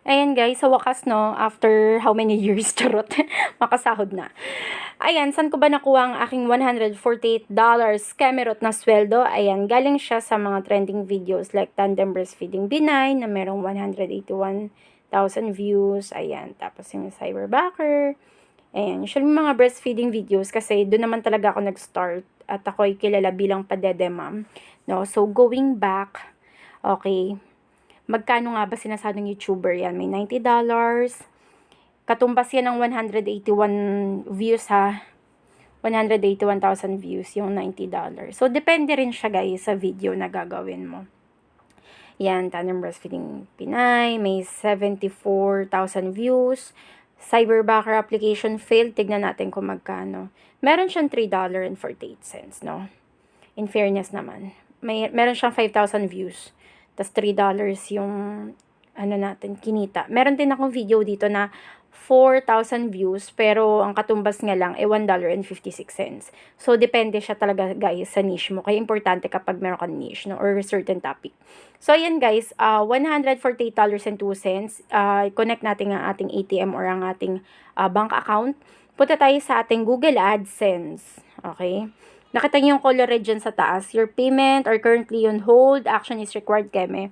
Ayan guys, sa wakas no, after how many years, charot, makasahod na. Ayan, saan ko ba nakuha ang aking $148 Kemerot na sweldo? Ayan, galing siya sa mga trending videos like Tandem Breastfeeding B9 na merong 181,000 views. Ayan, tapos yung Cyberbacker. Ayan, usually mga breastfeeding videos kasi doon naman talaga ako nag-start at ako'y kilala bilang padede ma'am. No, so going back, okay, magkano nga ba sinasadong YouTuber yan? May $90. Katumbas yan ng 181 views ha. 181,000 views yung $90. So, depende rin siya guys sa video na gagawin mo. Yan, Tandem Breastfeeding Pinay. May 74,000 views. Cyberbacker application failed. Tignan natin kung magkano. Meron siyang $3.48, no? In fairness naman. Meron siyang 5,000 views. Tas $3 yung ano natin, kinita. Meron din akong video dito na 4,000 views, pero ang katumbas nga lang $1.56. So, depende siya talaga guys sa niche mo. Kaya importante kapag meron kang niche, no, or certain topic. So, ayan guys, $148.02. Connect natin ang ating ATM or ang ating bank account. Punta tayo sa ating Google AdSense. Okay? Nakita niyo yung color red dyan sa taas. Your payment are currently on hold. Action is required, keme.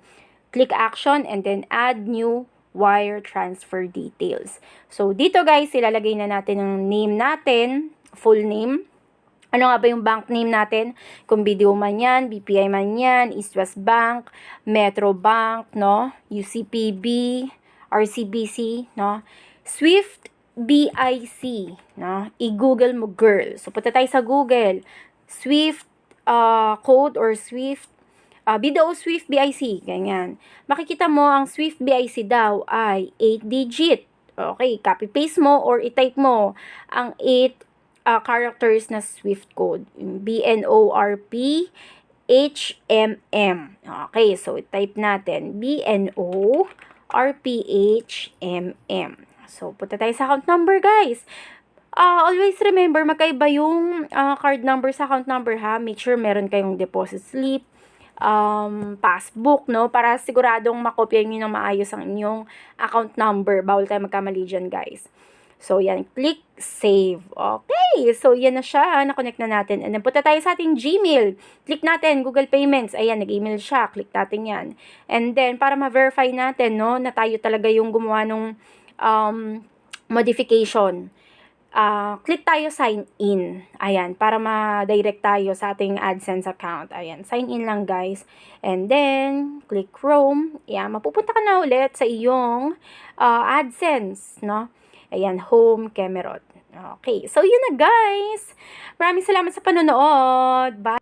Click action and then add new wire transfer details. So, dito guys, ilalagay na natin ang name natin, full name. Ano nga ba yung bank name natin? Kung BDO man yan, BPI man yan, East West Bank, Metro Bank, no? UCPB, RCBC, no? Swift BIC, no? I-google mo, girl. So, punta tayo sa Google. Swift code or Swift BDO Swift BIC, ganyan. Makikita mo ang Swift BIC daw ay 8 digit. Okay, copy-paste mo or i-type mo ang 8 characters na Swift code. BNORP HMM. Okay, so i-type natin BNORPHMM. So, punta tayo sa account number, guys. Always remember, magkaiba yung card number sa account number ha. Make sure meron kayong deposit slip, passbook, no? Para siguradong makopya nyo ng maayos ang inyong account number. Bawal tayo magkamali dyan, guys. So, yan. Click save. Okay. So, yan na siya. Na-connect na natin. And then, punta tayo sa ating Gmail. Click natin, Google Payments. Ayan, nag-email siya. Click natin yan. And then, para ma-verify natin, no, na tayo talaga yung gumawa ng modification. Click tayo sign in. Ayan, para ma-direct tayo sa ating AdSense account. Ayan, sign in lang guys. And then, click Chrome. Ayan, mapupunta ka na ulit sa iyong AdSense, no? Ayan, home, Kemerot. Okay, so yun na guys. Maraming salamat sa panonood. Bye!